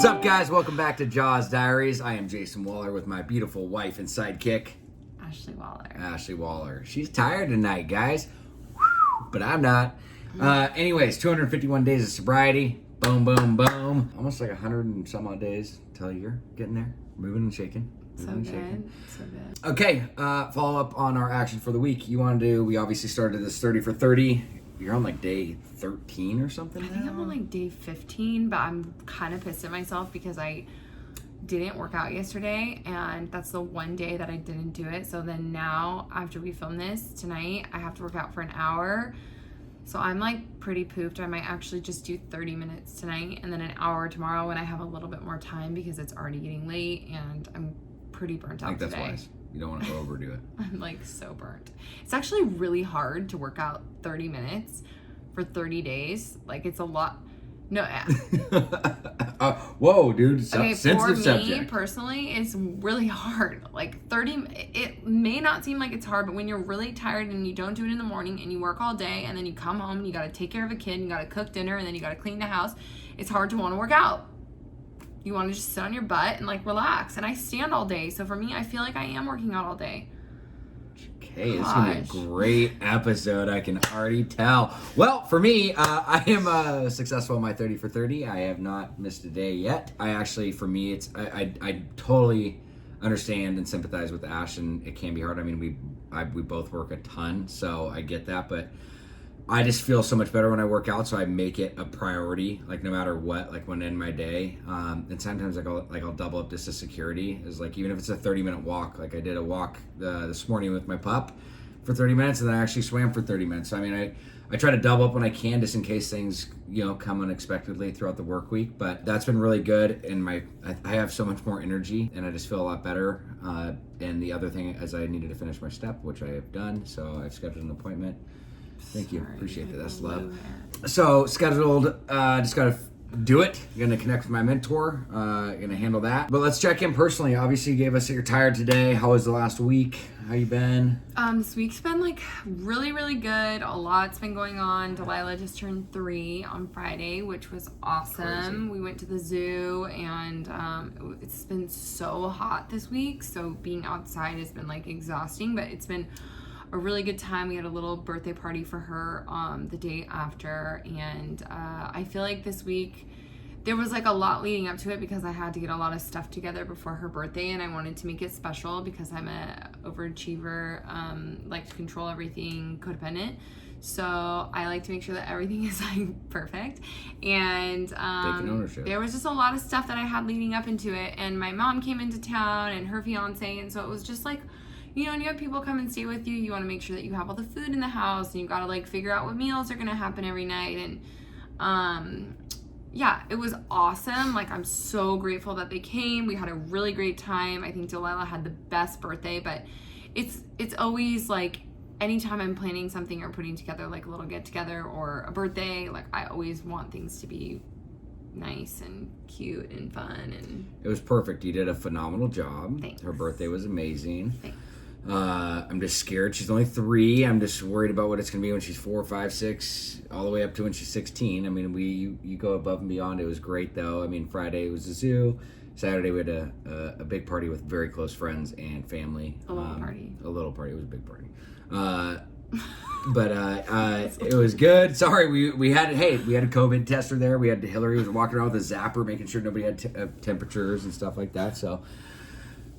What's up, guys? Welcome back to JAWS Diaries. I am Jason Wahler with my beautiful wife and sidekick, Ashley Wahler. Ashley Wahler. She's tired tonight, guys, but I'm not. Anyways, 251 days of sobriety. Boom, boom, boom. Almost like 100 and some odd days till you're getting there, moving and shaking. So good. So good. Okay, follow up on our action for the week. We obviously started this 30 for 30. You're on like day 13 or something I think I'm on like day 15, but I'm kind of pissed at myself because I didn't work out yesterday, and that's the one day that I didn't do it. So then now, after we film this tonight, I have to work out for an hour. So I'm like pretty pooped. I might actually just do 30 minutes tonight and then an hour tomorrow when I have a little bit more time because it's already getting late and I'm pretty burnt out today. I think that's wise. You don't want to overdo it. I'm like so burnt. It's actually really hard to work out 30 minutes for 30 days. Like it's a lot. No. Whoa, dude. Okay, sensitive for me subject. personally, it's really hard. Like 30, it may not seem like it's hard, but when you're really tired and you don't do it in the morning and you work all day and then you come home and you got to take care of a kid and you got to cook dinner and then you got to clean the house, it's hard to want to work out. You want to just sit on your butt and like relax. And I stand all day. So for me, I feel like I am working out all day. Okay, this is going to be a great episode. I can already tell. Well, for me, I am successful in my 30 for 30. I have not missed a day yet. For me, I totally understand and sympathize with Ash, and it can be hard. I mean, we both work a ton, so I get that, but I just feel so much better when I work out, so I make it a priority, like no matter what, like when in my day. And sometimes I'll double up just as security, is like even if it's a 30-minute walk. Like I did a walk this morning with my pup for 30 minutes, and then I actually swam for 30 minutes. So I mean, I try to double up when I can, just in case things come unexpectedly throughout the work week. But that's been really good, and I have so much more energy, and I just feel a lot better. And the other thing is I needed to finish my step, which I have done. So I've scheduled an appointment. Thank you. Appreciate that. That's love. So scheduled, just got to do it. Going to connect with my mentor. Going to handle that. But let's check in personally. Obviously, you gave us that you're tired today. How was the last week? How you been? This week's been like really, really good. A lot's been going on. Delilah just turned 3 on Friday, which was awesome. Crazy. We went to the zoo, and it's been so hot this week. So being outside has been like exhausting, but it's been a really good time. We had a little birthday party for her the day after, and I feel like this week there was like a lot leading up to it because I had to get a lot of stuff together before her birthday, and I wanted to make it special because I'm a overachiever, like to control everything, codependent. So I like to make sure that everything is like perfect, and Taking ownership. There was just a lot of stuff that I had leading up into it, and my mom came into town and her fiance, and so it was just like, and you have people come and stay with you, you want to make sure that you have all the food in the house, and you got to like figure out what meals are going to happen every night. And yeah, it was awesome. Like, I'm so grateful that they came. We had a really great time. I think Delilah had the best birthday, but it's always like anytime I'm planning something or putting together like a little get together or a birthday, like I always want things to be nice and cute and fun. And it was perfect. You did a phenomenal job. Thanks. Her birthday was amazing. Thanks. I'm just scared. She's only 3. I'm just worried about what it's going to be when she's 4, 5, 6, all the way up to when she's 16. I mean, you go above and beyond. It was great, though. I mean, Friday was the zoo. Saturday we had a big party with very close friends and family. A little party. A little party. It was a big party. But it was good. Sorry, we had a COVID tester there. We had Hillary was walking around with a zapper, making sure nobody had temperatures and stuff like that. So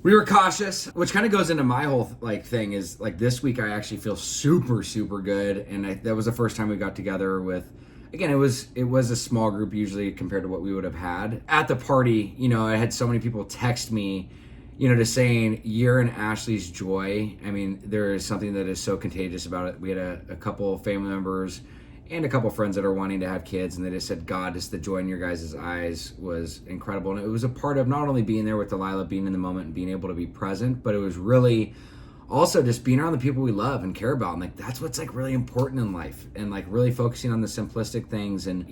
we were cautious, which kind of goes into my whole thing is like this week I actually feel super, super good. And that was the first time we got together with, again, it was a small group usually compared to what we would have had. At the party, I had so many people text me, just saying you're in Ashley's joy. I mean, there is something that is so contagious about it. We had a couple family members and a couple friends that are wanting to have kids, and they just said, God, just the joy in your guys' eyes was incredible. And it was a part of not only being there with Delilah, being in the moment and being able to be present, but it was really also just being around the people we love and care about. And like, that's what's like really important in life, and like really focusing on the simplistic things and,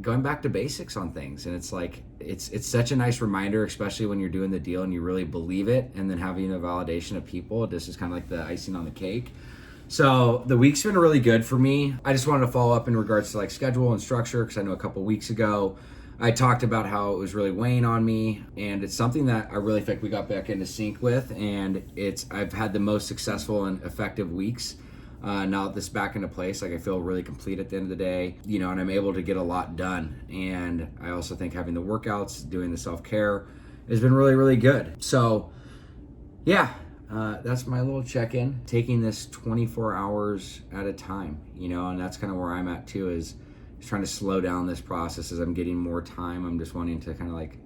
going back to basics on things. And it's like, it's such a nice reminder, especially when you're doing the deal and you really believe it. And then having a validation of people, this is kind of like the icing on the cake. So the week's been really good for me. I just wanted to follow up in regards to like schedule and structure, because I know a couple weeks ago I talked about how it was really weighing on me, and it's something that I really think we got back into sync with, and I've had the most successful and effective weeks. Now that this back into place, like I feel really complete at the end of the day, and I'm able to get a lot done. And I also think having the workouts, doing the self-care has been really, really good. So yeah, that's my little check-in, taking this 24 hours at a time, and that's kind of where I'm at too, is just trying to slow down this process as I'm getting more time. I'm just wanting to kind of like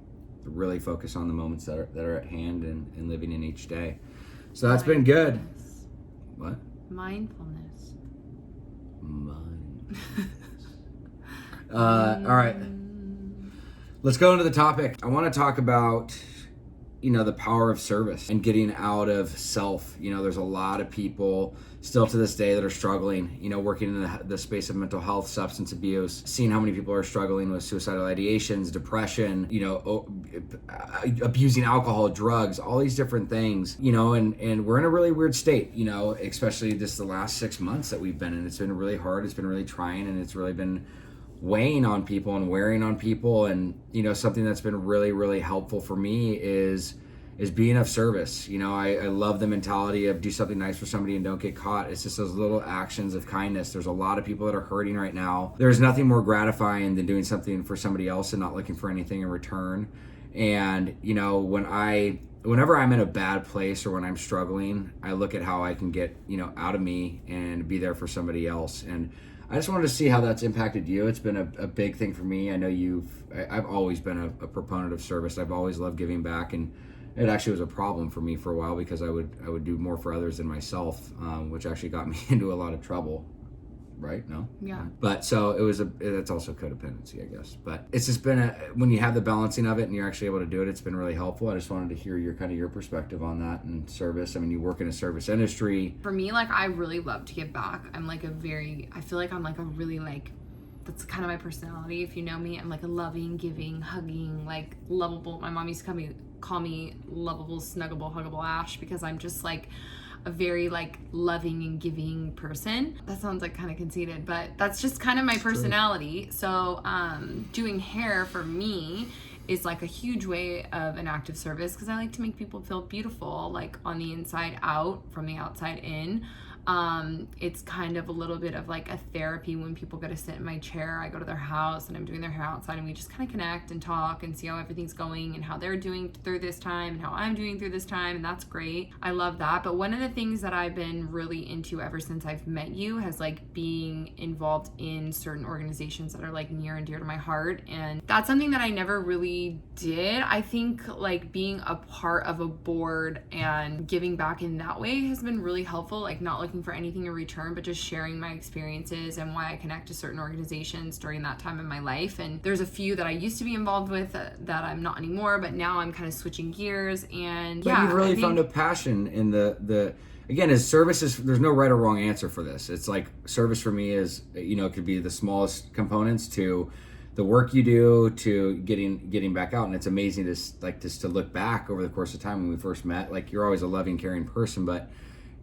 really focus on the moments that are at hand and living in each day. So that's been good. What? Mindfulness. All right. Let's go into the topic. I want to talk about, the power of service and getting out of self. There's a lot of people still to this day that are struggling, working in the space of mental health, substance abuse, seeing how many people are struggling with suicidal ideations, depression, abusing alcohol, drugs, all these different things, and we're in a really weird state, especially just the last 6 months that we've been in. It's been really hard. It's been really trying, and it's really been weighing on people and wearing on people. And something that's been really, really helpful for me is being of service. I love the mentality of do something nice for somebody and don't get caught. It's just those little actions of kindness. There's a lot of people that are hurting right now. There's nothing more gratifying than doing something for somebody else and not looking for anything in return. And whenever I'm in a bad place or when I'm struggling, I look at how I can get out of me and be there for somebody else. And I just wanted to see how that's impacted you. It's been a big thing for me. I know I've always been a proponent of service. I've always loved giving back, and it actually was a problem for me for a while because I would do more for others than myself, which actually got me into a lot of trouble. Right? No? Yeah. But so it's also codependency, I guess. But it's just been when you have the balancing of it and you're actually able to do it, it's been really helpful. I just wanted to hear your perspective on that and service. I mean, you work in a service industry. For me, I really love to give back. I feel like I'm a really that's kind of my personality. If you know me, I'm a loving, giving, hugging, lovable. My mom used to call me lovable, snuggable, huggable Ash because I'm just a very loving and giving person. That sounds kind of conceited, but that's just kind of my personality. So doing hair for me is a huge way of an act of service because I like to make people feel beautiful, on the inside out, from the outside in. It's kind of a little bit of a therapy when people get to sit in my chair. I go to their house and I'm doing their hair outside and we just kind of connect and talk and see how everything's going and how they're doing through this time and how I'm doing through this time, and that's great. I love that. But one of the things that I've been really into ever since I've met you has being involved in certain organizations that are near and dear to my heart, and that's something that I never really did. I think being a part of a board and giving back in that way has been really helpful, not looking for anything in return, but just sharing my experiences and why I connect to certain organizations during that time in my life. And there's a few that I used to be involved with that I'm not anymore, but now I'm kind of switching gears. And but you've really found a passion in the again, as service is, there's no right or wrong answer for this. It's service for me is, it could be the smallest components to the work you do to getting back out. And it's amazing to look back over the course of time when we first met. You're always a loving, caring person, but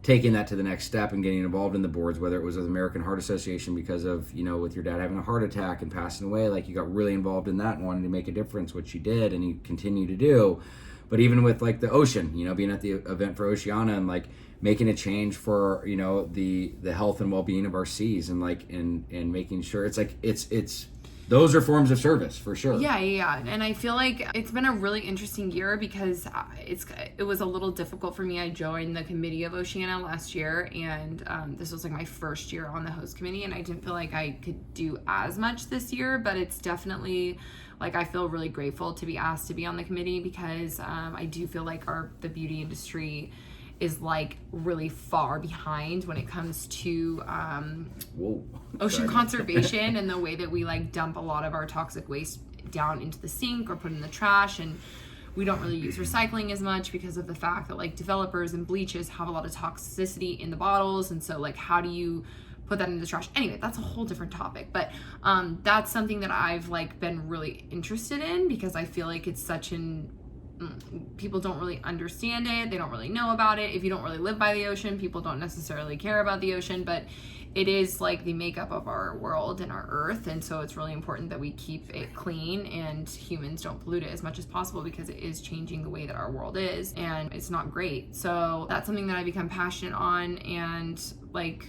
taking that to the next step and getting involved in the boards, whether it was with the American Heart Association because of, with your dad having a heart attack and passing away, you got really involved in that and wanting to make a difference, which you did and you continue to do. But even with the ocean, being at the event for Oceana and making a change for, the health and well-being of our seas and and making sure it's those are forms of service for sure. Yeah. And I feel it's been a really interesting year because it was a little difficult for me. I joined the committee of Oceana last year, and this was my first year on the host committee, and I didn't feel I could do as much this year, but it's definitely I feel really grateful to be asked to be on the committee because I do feel the beauty industry is really far behind when it comes to ocean conservation and the way that we dump a lot of our toxic waste down into the sink or put in the trash, and we don't really use recycling as much because of the fact that developers and bleaches have a lot of toxicity in the bottles, and so how do you put that into the trash? Anyway, that's a whole different topic, but that's something that I've been really interested in because I feel it's such people don't really understand it. They don't really know about it. If you don't really live by the ocean, people don't necessarily care about the ocean, but it is like the makeup of our world and our earth, and so it's really important that we keep it clean and humans don't pollute it as much as possible, because it is changing the way that our world is, and it's not great. So that's something that I become passionate on, and like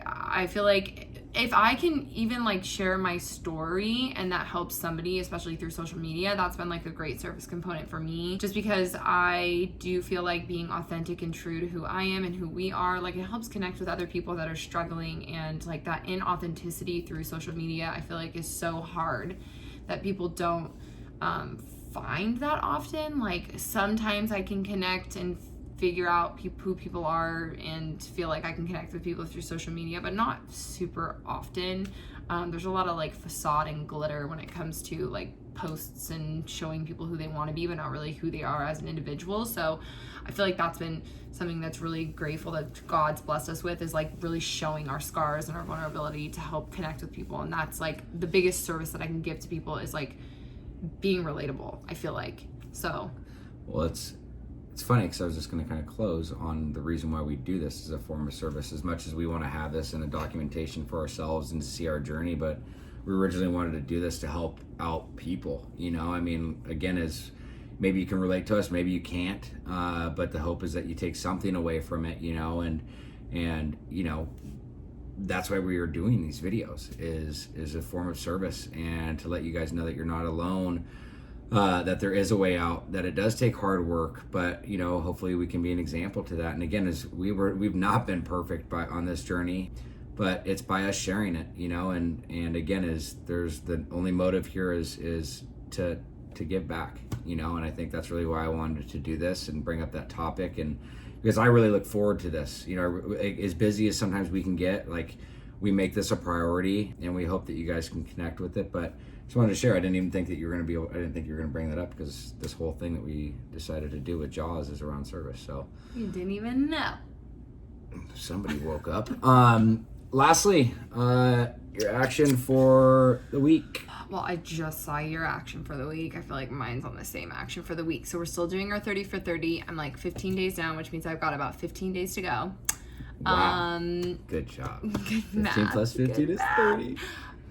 I feel like if I can even like share my story and that helps somebody, especially through social media, that's been like a great service component for me, just because I do feel like being authentic and true to who I am and who we are, like it helps connect with other people that are struggling. And like that inauthenticity through social media, I feel like is so hard that people don't find that often. Like sometimes I can connect and figure out who people are and feel like I can connect with people through social media, but not super often. There's a lot of like facade and glitter when it comes to like posts and showing people who they want to be, but not really who they are as an individual. So I feel like that's been something that's really grateful that God's blessed us with, is like really showing our scars and our vulnerability to help connect with people. And that's like the biggest service that I can give to people, is like being relatable, I feel like. So well, it's funny, because I was just going to kind of close on the reason why we do this as a form of service. As much as we want to have this in a documentation for ourselves and to see our journey, but we originally wanted to do this to help out people. You know, I mean, again, as maybe you can relate to us, maybe you can't, but the hope is that you take something away from it, you know, and you know, that's why we are doing these videos, is a form of service, and to let you guys know that you're not alone. That there is a way out, that it does take hard work, but you know, hopefully we can be an example to that. And again, as we've not been perfect on this journey, but it's by us sharing it, you know, and again, there's the only motive here is to give back, you know. And I think that's really why I wanted to do this and bring up that topic, and because I really look forward to this, you know, as busy as sometimes we can get, like we make this a priority, and we hope that you guys can connect with it. But just wanted to share. I didn't think you were going to bring that up, because this whole thing that we decided to do with JAWS is around service. So you didn't even know. Somebody woke up. Lastly, your action for the week. Well, I just saw your action for the week. I feel like mine's on the same action for the week. So we're still doing our 30 for 30. I'm like 15 days down, which means I've got about 15 days to go. Wow. Good job. Good 15 math, plus 15 is 30.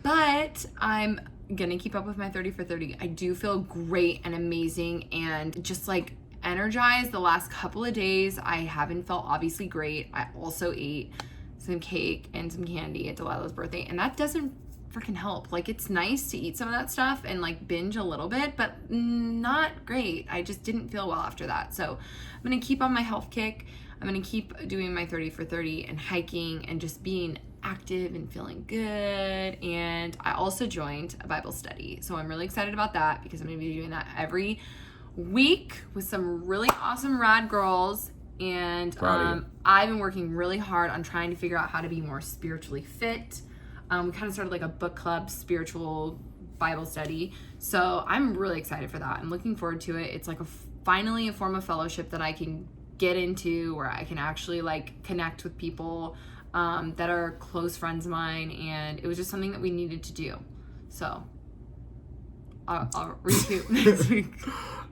But I'm gonna keep up with my 30 for 30. I do feel great and amazing and just like energized the last couple of days. I haven't felt obviously great. I also ate some cake and some candy at Delilah's birthday, and that doesn't freaking help. Like, it's nice to eat some of that stuff and like binge a little bit, but not great. I just didn't feel well after that. So I'm gonna keep on my health kick. I'm gonna keep doing my 30 for 30 and hiking and just being active and feeling good. And I also joined a Bible study, so I'm really excited about that, because I'm gonna be doing that every week with some really awesome rad girls. And I've been working really hard on trying to figure out how to be more spiritually fit. We kind of started like a book club spiritual Bible study, so I'm really excited for that. I'm looking forward to it. It's like finally a form of fellowship that I can get into, where I can actually like connect with people that are close friends of mine, and it was just something that we needed to do. So I'll recoup next week.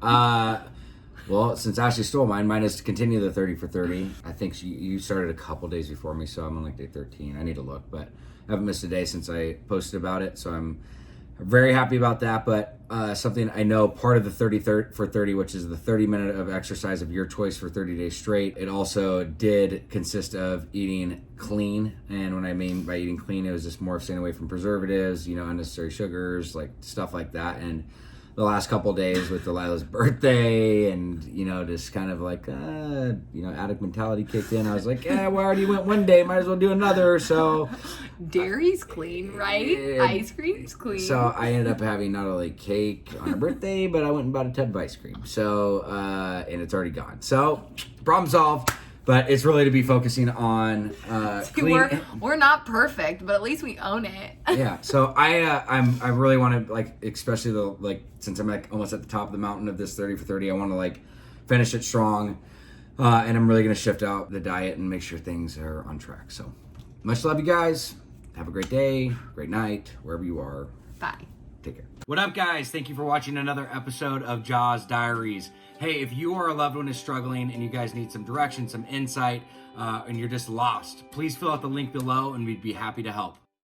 Well, since Ashley stole mine is to continue the 30 for 30. I think you started a couple days before me, so I'm on like day 13. I need to look, but I haven't missed a day since I posted about it, so I'm very happy about that. But something I know, part of the 30 for 30, which is the 30 minute of exercise of your choice for 30 days straight, it also did consist of eating clean. And when I mean by eating clean, it was just more of staying away from preservatives, you know, unnecessary sugars, like stuff like that. And the last couple of days with Delilah's birthday, and you know, just kind of like you know, addict mentality kicked in. I was like, yeah, we already went one day, might as well do another. So dairy's clean, right? Ice cream's clean. So I ended up having not only cake on her birthday, but I went and bought a tub of ice cream. So and it's already gone. So problem solved. But it's really to be focusing on clean. We're not perfect, but at least we own it. Yeah. So I really want to, like, especially since I'm like almost at the top of the mountain of this 30 for 30, I want to like finish it strong, and I'm really gonna shift out the diet and make sure things are on track. So much love, you guys. Have a great day, great night, wherever you are. Bye. Take care. What up, guys? Thank you for watching another episode of JAWS Diaries. Hey, if you or a loved one is struggling and you guys need some direction, some insight, and you're just lost, please fill out the link below and we'd be happy to help.